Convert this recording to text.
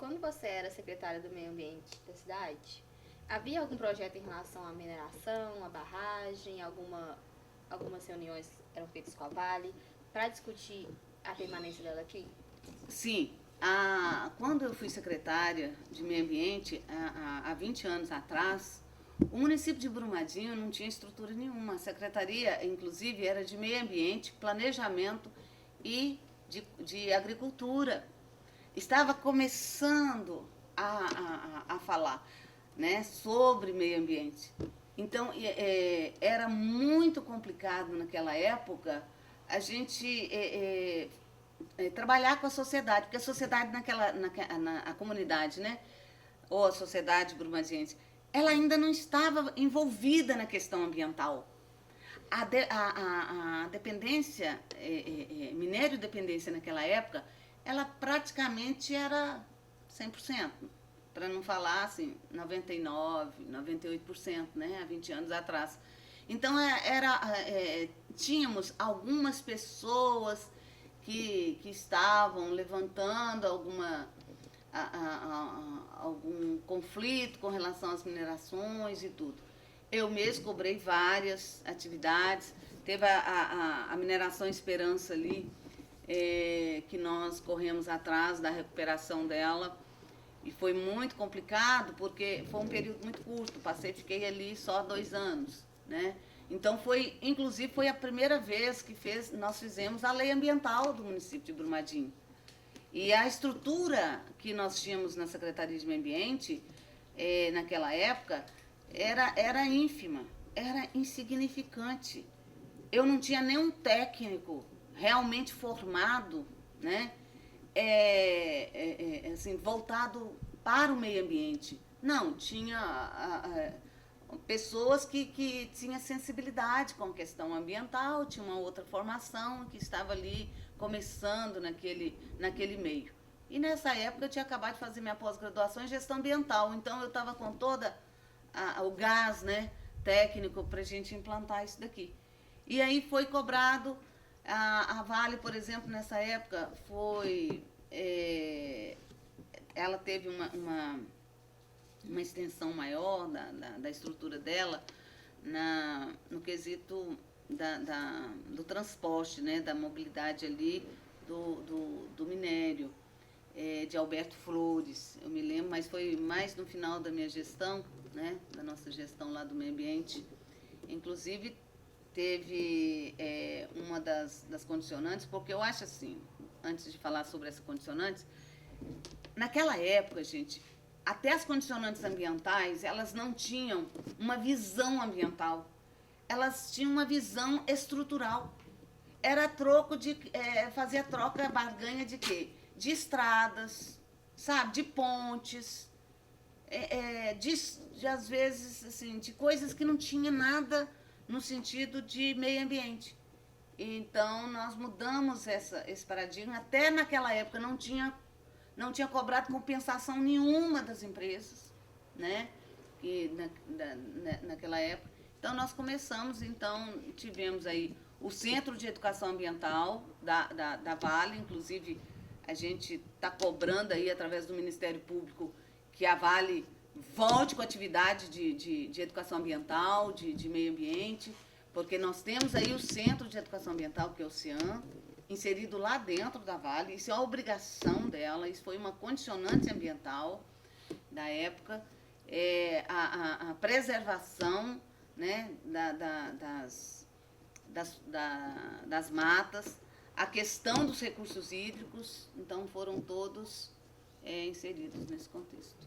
quando você era secretária do Meio Ambiente da cidade, havia algum projeto em relação à mineração, à barragem, algumas reuniões eram feitas com a Vale para discutir a permanência dela aqui? Sim, quando eu fui secretária de Meio Ambiente, há 20 anos atrás, o município de Brumadinho não tinha estrutura nenhuma. A secretaria, inclusive, era de Meio Ambiente, Planejamento e de Agricultura. Estava começando a falar, né, sobre meio ambiente. Então, era muito complicado naquela época a gente trabalhar com a sociedade, porque a sociedade a comunidade, né, ou a sociedade brumadinense, ela ainda não estava envolvida na questão ambiental. A dependência, minério dependência naquela época, ela praticamente era 100%, para não falar assim, 99%, 98%, né, há 20 anos atrás. Então, tínhamos algumas pessoas que estavam levantando algum conflito com relação às minerações e tudo. Eu mesmo cobrei várias atividades. Teve a mineração Esperança ali, que nós corremos atrás da recuperação dela. E foi muito complicado, porque foi um período muito curto. Fiquei ali só 2 anos, né? Então, inclusive, foi a primeira vez que nós fizemos a lei ambiental do município de Brumadinho. E a estrutura que nós tínhamos na Secretaria de Meio Ambiente, naquela época, era ínfima, era insignificante. Eu não tinha nenhum técnico realmente formado, né, assim, voltado para o meio ambiente. Não, tinha pessoas que tinham sensibilidade com a questão ambiental, tinha uma outra formação que estava ali começando naquele meio. E nessa época eu tinha acabado de fazer minha pós-graduação em gestão ambiental, então eu estava com toda o gás, né, técnico para a gente implantar isso daqui. E aí foi cobrado, a Vale, por exemplo, nessa época, ela teve uma extensão maior da estrutura dela no quesito do transporte, né, da mobilidade ali do minério, de Alberto Flores, eu me lembro, mas foi mais no final da minha gestão, né, da nossa gestão lá do meio ambiente. Inclusive, teve uma das condicionantes, porque eu acho assim, antes de falar sobre essas condicionantes, naquela época, gente, até as condicionantes ambientais, elas não tinham uma visão ambiental, elas tinham uma visão estrutural. Era fazia troca, barganha de quê? De estradas, sabe, de pontes, às vezes, assim, de coisas que não tinha nada no sentido de meio ambiente. Então, nós mudamos esse paradigma. Até naquela época não tinha cobrado compensação nenhuma das empresas, né? Naquela época. Então, nós começamos, tivemos aí o Centro de Educação Ambiental da Vale, inclusive a gente está cobrando aí, através do Ministério Público, que a Vale volte com a atividade de educação ambiental, de meio ambiente, porque nós temos aí o Centro de Educação Ambiental, que é o CIAM, inserido lá dentro da Vale. Isso é uma obrigação dela, isso foi uma condicionante ambiental da época, a preservação, né, das matas, a questão dos recursos hídricos, então foram todos inseridos nesse contexto.